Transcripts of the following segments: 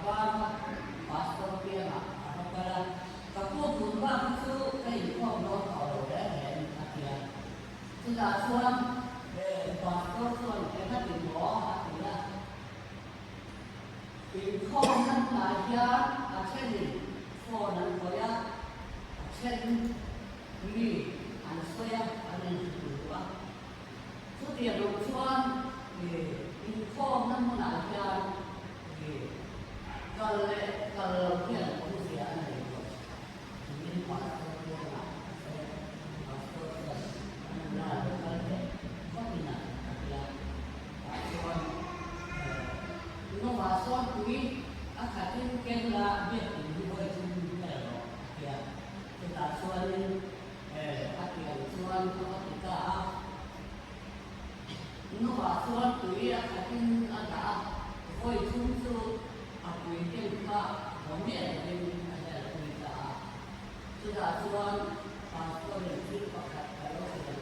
Abang, pastor dia, apa กับพวกคุณว่าคือไอ้พวกน้องเขาได้เห็นอาเทียนคือการชวนบางก็ชวนแต่ถ้าเป็นหมออาเทียนเป็นข้อนั้นหลายอย่างเช่นข้อนั้นก็ยากเช่นนี่อันเสียอันนี้คือว่าสุดที่เราชวนเป็นข้อนั้นหลายอย่างก็เลยก็เราเพียงผู้เสียอะไรini pasal dia lah, pasal dia, mana ada dia, kau bina dia, pasal, no pasal kui, akatin kena dia ini boleh cuma dia, kita soalin, akian soal kalau kita, no pasal kui akatin ada, boleh cuma aku ini kita, boleh sudah tuan pasal yang pakai kalau sudah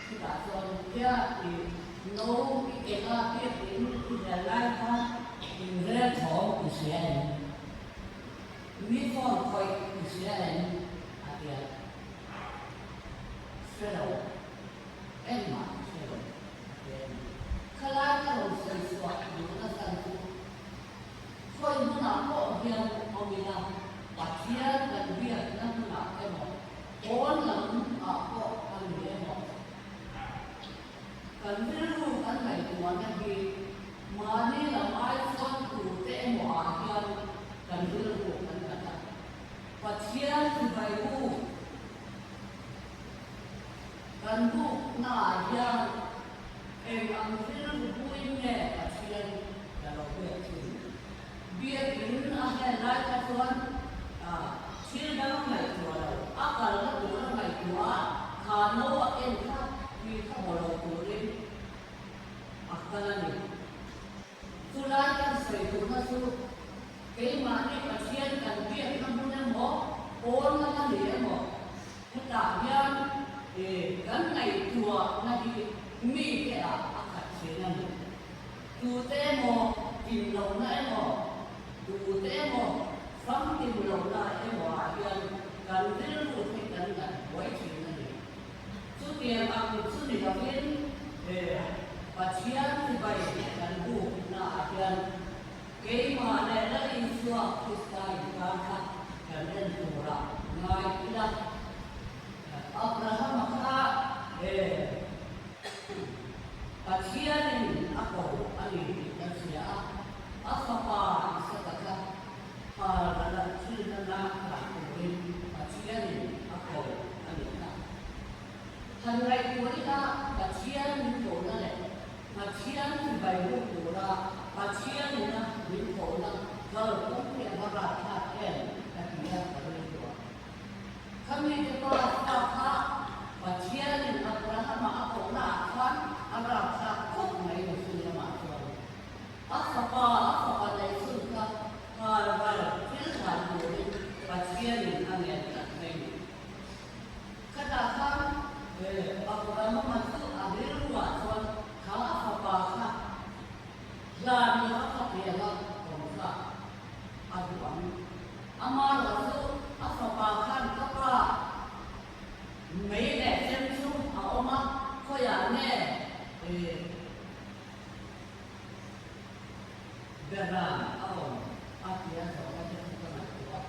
sudah tuan dia di no kita dia ini tidak lain di retor Israel ini pun koi Israel ada Israel Emma Israel kalau sesuatu kita tentu koi mana kok dia Omina, bagian dan dia nak nak emo, orang apa kan dia emo, kan dulu kan hai tuan lagi, mana lamai tuan tu emo ahian kan dulu kan kata, bagian sebaiku, kan bu nak yang ang dulu punya bagian kalau dia dia ini ada lagi tuan, sildah mai tuan, akal tuan mai tuan, kalau entah kita boleh tulen, akal ni. Tulan kan saya tu masuk, kemana pasien kan dia nampun mo, orang kan dia mo, kita yang kan mai tuan lagi mi kera akal saya ni, tu temo tinlau nai mo. Dulu temo, sampai belum lah emo ahian kan dulu kita kan buat cerita ni. Setiap aku sudah kawin, pasien terbaik kan bu, nah ahian kemana lagi suap kita ikan kan dan turah, ngai kita Abraham maka pasien ini aku ani dan siapa apa setakah pada cerita nak kulit pasien aku anda hari kita pasien itu nale pasien bayu pura pasien ini pura kalau pun yang berat kan dia berdoa kami kita apa pasien Abraham aku nak kan Abraham takut mai musuh macam apa dari surga hal-hal filhan boleh pasien yang tak baik. Katakan Abraham masuk ambil ruang tuan kalau apa jadi apa dia lah bangsa aduan amal masuk apa apa mấy đẹp xem chung ở mà coi à nè Garam, artinya soalnya kita nak buat.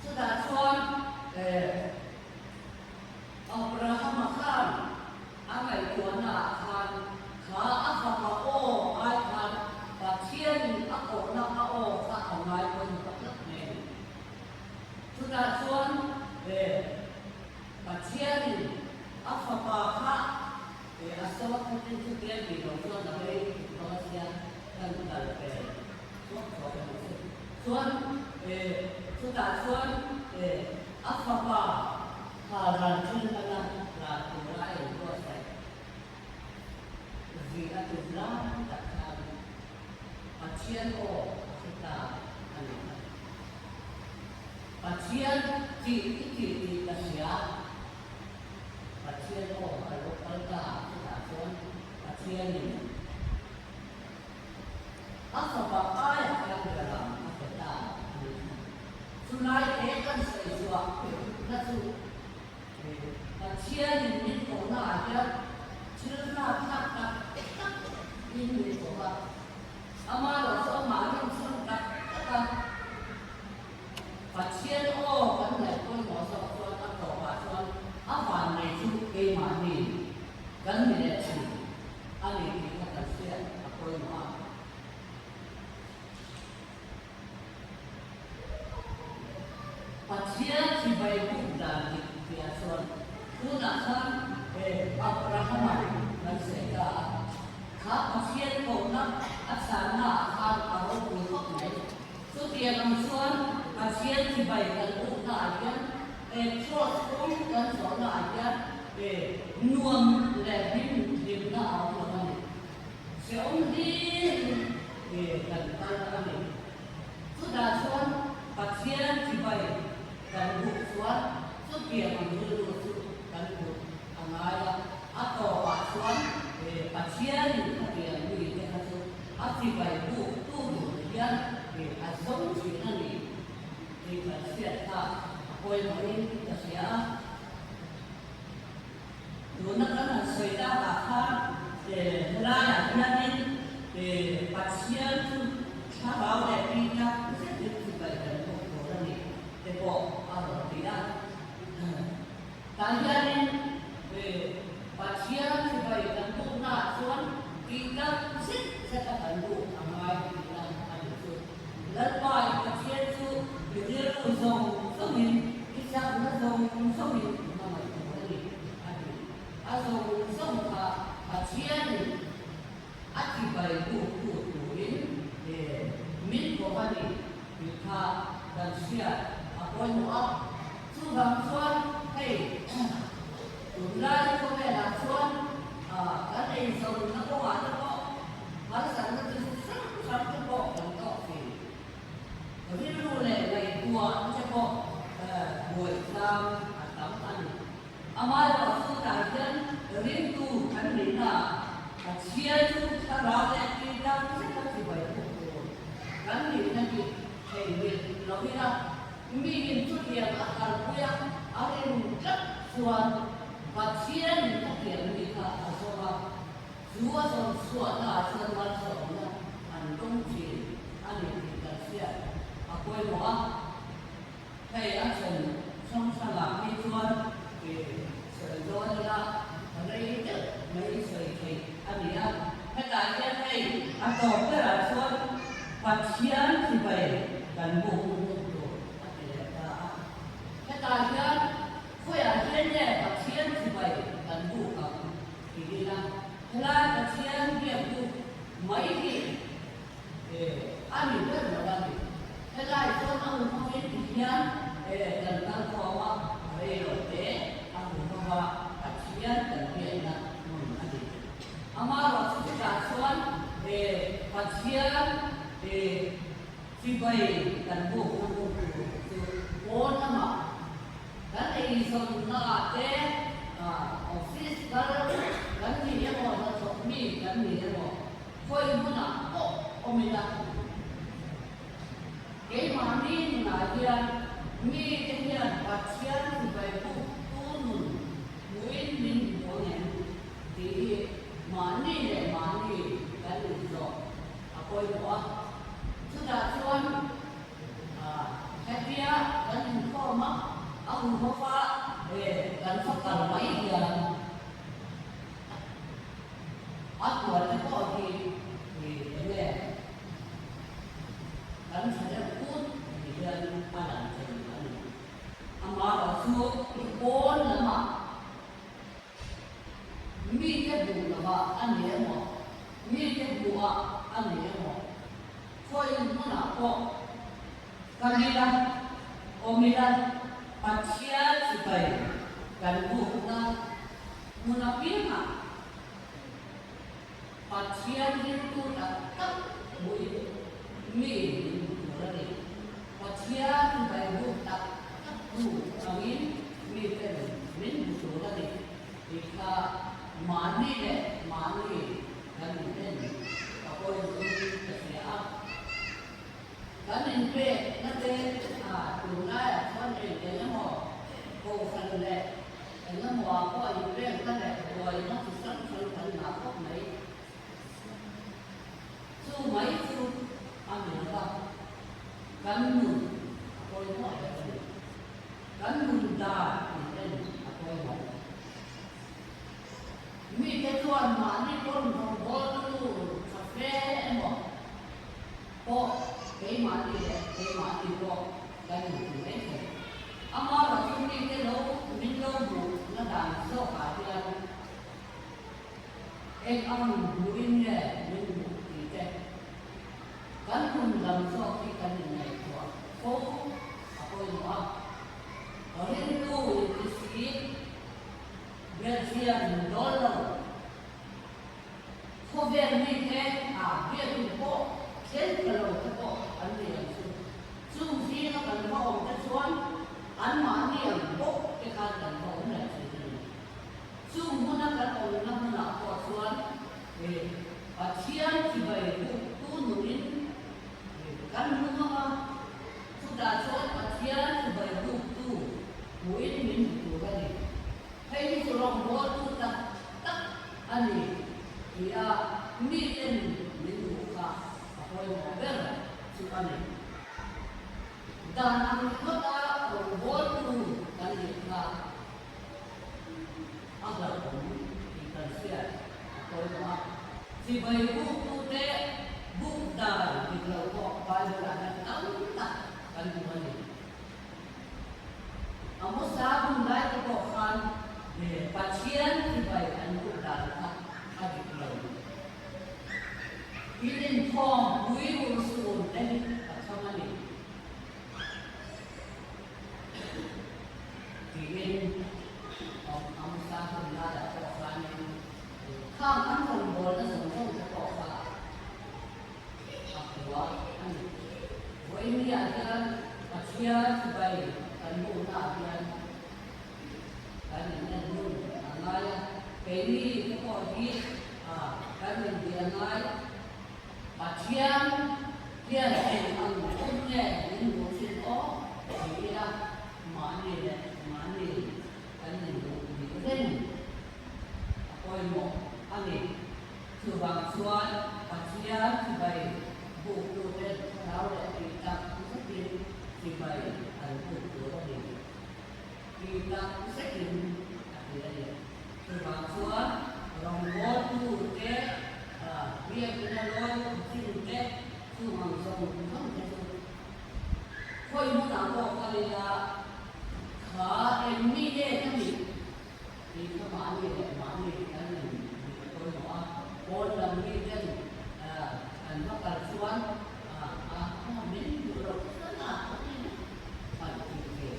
Sudah tuan, Abraham makan, angai tuan nak kan, apa kan, pasien aku nak angai pun tak ni. Sudah tuan, pasien apa kan, asal kita dia di luar negeri, pasien kan tak Tuan, sudah tuan, apa harapan anda laku lain buat saya. Jika tujuan takkan pasien kita anda. Pasien di Asia, pasien kalau kita sudah tuan pasien ini. Apa ayat yang dalam kita lai thế kan sai suwa na su na chia ni ni ko na ya chia na thak tak tak ni ni ko ba ama lo so ma ni so tak tak và chia ô vấn đề tôi nói rõ cho các cậu và cho áp phản này chú cái mà mình gắn mình để chỉ anh ấy thì các bạn chia tôi nói và chia thì vậy cũng là thì là son cũng là son về Abraham là sẽ cả khác và chia cổ nó áp sản là hàng ở đâu cũng không này số tiền làm son và chia thì vậy là cũng là cái cho xuống cái số là cái để nuông để điểm nó ở chỗ này sẽ ông đi để gần ta là mình số đa số và chia thì vậy gần vụ số số tiền mà người được số gần vụ anh ai là atau và số để và chia thì tiền người cái số thì vậy vụ tu đủ tiền để sống chỉ là gì thì phải xét ta coi mới là sẽ rồi nó có là xảy ra là khác để ra là cái này để phát triển xã hội để đi ra sẽ được sự vậy là một số này để bỏ ở đây ra tại gia đình để phát triển sự vậy là một là xuống đi ra sẽ có thành tựu hàng ngày thì là thành tựu lần bài phát triển sự để đưa cuộc sống của mình cái sao nó sống sống mình mà mình có thể aso sống và chia ắt thì vậy của đến để mình có vấn đề thì ta cần chia coi nữa chú làm xuân hay chúng ta có vẻ làm xuân cái này sống nó có hoàn nó có hóa sản nó cứ sắp cái bộ còn có gì ở cái lô này của nó sẽ có buổi sáng tắm ăn Amal waktu kajian rindu kan dina, kajian tu cara kita kita siapa itu kan dina di kajian lalu kita mungkin tu dia akan punya ada muncul suan kajian kajian kita asal suan asal asal andong si ane kita siap aku yang mau kayak asal sama ni suan sợi dối ra ở đây mấy sợi thì anh ấy cái đại gia này anh tổ cái là số phát triển thì vậy gần bộ cái đại gia phải là trên này phát triển thì vậy gần bộ thì đi ra thế là phát triển điểm bộ mấy thì anh ấy biết là bao nhiêu thế là số nó không biết thì nhá gần tăng khó mà đây rồi thế bahwa kajian dan dia amal waktu kasuan kajian sibai dan buku nama dan ini semua ada office dan dia mau masuk mi dan dia mau koi mana omida cái mà đi là mi cái kajian sibai buku mình có nhận thì mani cái gì rồi coi nữa chúng ta chọn cái kia cái gì có mà ông có pha để gần sắp gần mấy giờ bắt đầu cái có thì để gần sẽ cút thì gần mà làm chuyện mà ở xuống bốn là mà mi cái bùa là anh nhớ mà mi cái bùa anh nhớ mà coi nó là có cái gì đó ôm ra bắt chia thì phải gần bùa là muốn là biết mà bắt chia thì tôi là tất bùi mi bùa là gì bắt chia thì phải bùa tất bùa là mi cái mình bùa là gì thì mani dan ini apa yang kita siap kan ini nanti từ nay con để nó họ cô phần lệ nó mò có những cái cái này rồi nó chỉ sẵn sàng thành là có mấy chú mấy chú ăn được không gắn mừng tôi nói là gắn mừng ta thì đây là tôi nói mi cái tuần mà đi con không có luôn cà phê em bảo có cái mà đi có cái gì cũng đấy thôi ama là chúng đi cái lỗ mình lâu đủ nó đàn sâu cả thì em ăn mũi nè mình đủ thì thế cắn cùng làm sao khi cắn này của phố tôi nói ở hiện tu thì sĩ về tiền đó là không về mình thế về thì có chết cái lỗ cái có anh đi làm sao chung gì nó cần có ông cái xuân anh mà anh em bốc cái khăn cần có ông này thì chung muốn nó cần ông nó muốn là có xuân về và chiên thì về tu núi kan mga sudah soal pasien sebagai tu muin min tu kali hai surong bo tu tak ani dia miten min tu ka apa yang ber su ani dan ang kota bo tu kali ka agar pun kita siap apa yang si bayi tu te Buddha di kelompok Bible ada tak kan kembali. Amo sabun baik kelompok pasien di bayan Buddha tak ada kelompok. Ini form bui usul dan sama ni. Ini amo sabun ada kelompok ni. Kam anton boleh semua kelompok. Với ini ada pasien sebaik kan bukan yang kan ini dulu angaya ini kok di kan dia ngai pasien dia yang punya ini mungkin dia mani kan ini kan apa yang mau ani sebangsuan pasien sebaik buku dan tahu kita mesti dibayar untuk itu kita mesti ada sebangsuan orang bodoh ke dia kena lawan mesti ke semua semua itu kau mau tahu kali ya ini dia kami itu mani kan kau mau orang ini kan anh bắt đầu xuống mình được rồi rất là phải kể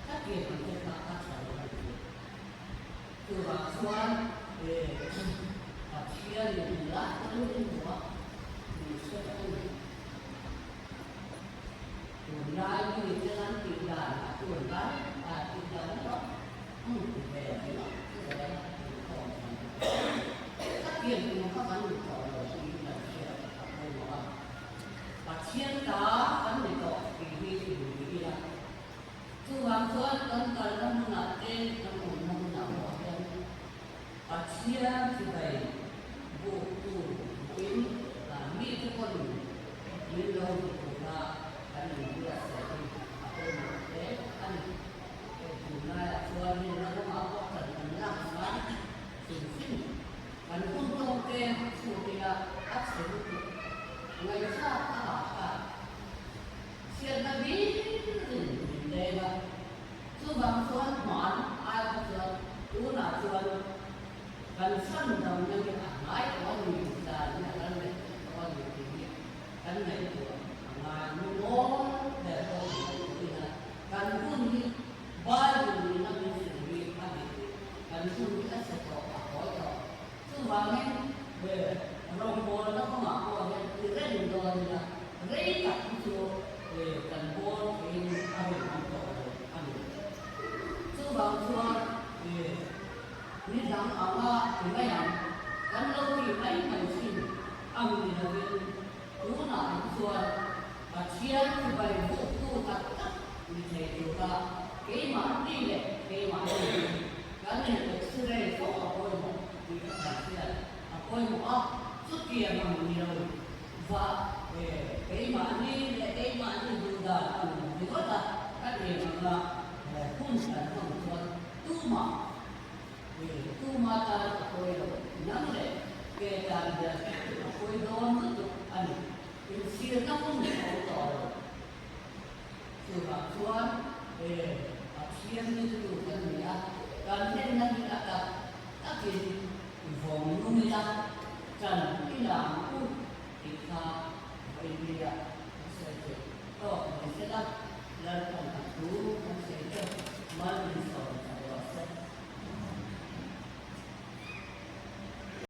các kể bằng cách các sở từ vào xuống để chia liền lại các lúc của mình sẽ tuần lai như thếนั้นtiền đàn tuần lai tiền đàn đó về cái đó cái đấy các tiền thì nó các bạn được pasien ta kan itu ini lah. Tuhan kan kalau menate, menawar pasien sebaik buku ini kami itu pun minum kita kan juga sekali apa menate kan guna Tuhan ini nama apa kan nama sini kan untuk ke sudah absolut người khác chuyện là bí đề là chú bằng xuân món ai cũng được chú là xuân gần xuân đồng nhân cái thằng nói có nhiều là như là này có nhiều kinh nghiệm cái này của mà nó để tôi thì là gần quân đi bao nhiêu năm đi xử lý ăn đi gần quân đi sẽ có rồi chú bằng ấy về rồng bò nó có mặc quần thì rất nhiều rồi là lấy cả chú về cần bò thì ăn được ăn rồi ăn được chú bằng xuân thì như rằng ở thì mấy năm gắn lâu thì mấy ngày xin ăn thì là bên chú nào xuân Kasihan sebagai buku tak bisa juga kemana ni le kemana kan yang serai itu apa yang tidak kasihan apa yang sekian mengira va kemana ni le kemana juga juga kan yang pun kan pun tuma tuma tak apa yang namanya kita ada apa yang dalam itu ani Sila pun tahu sebab tuan aksian itu kan ya kan nanti akan tapi inform numita kan hilang pun kita berbeda saja. Oh, misalnya lalu kan tu saja malu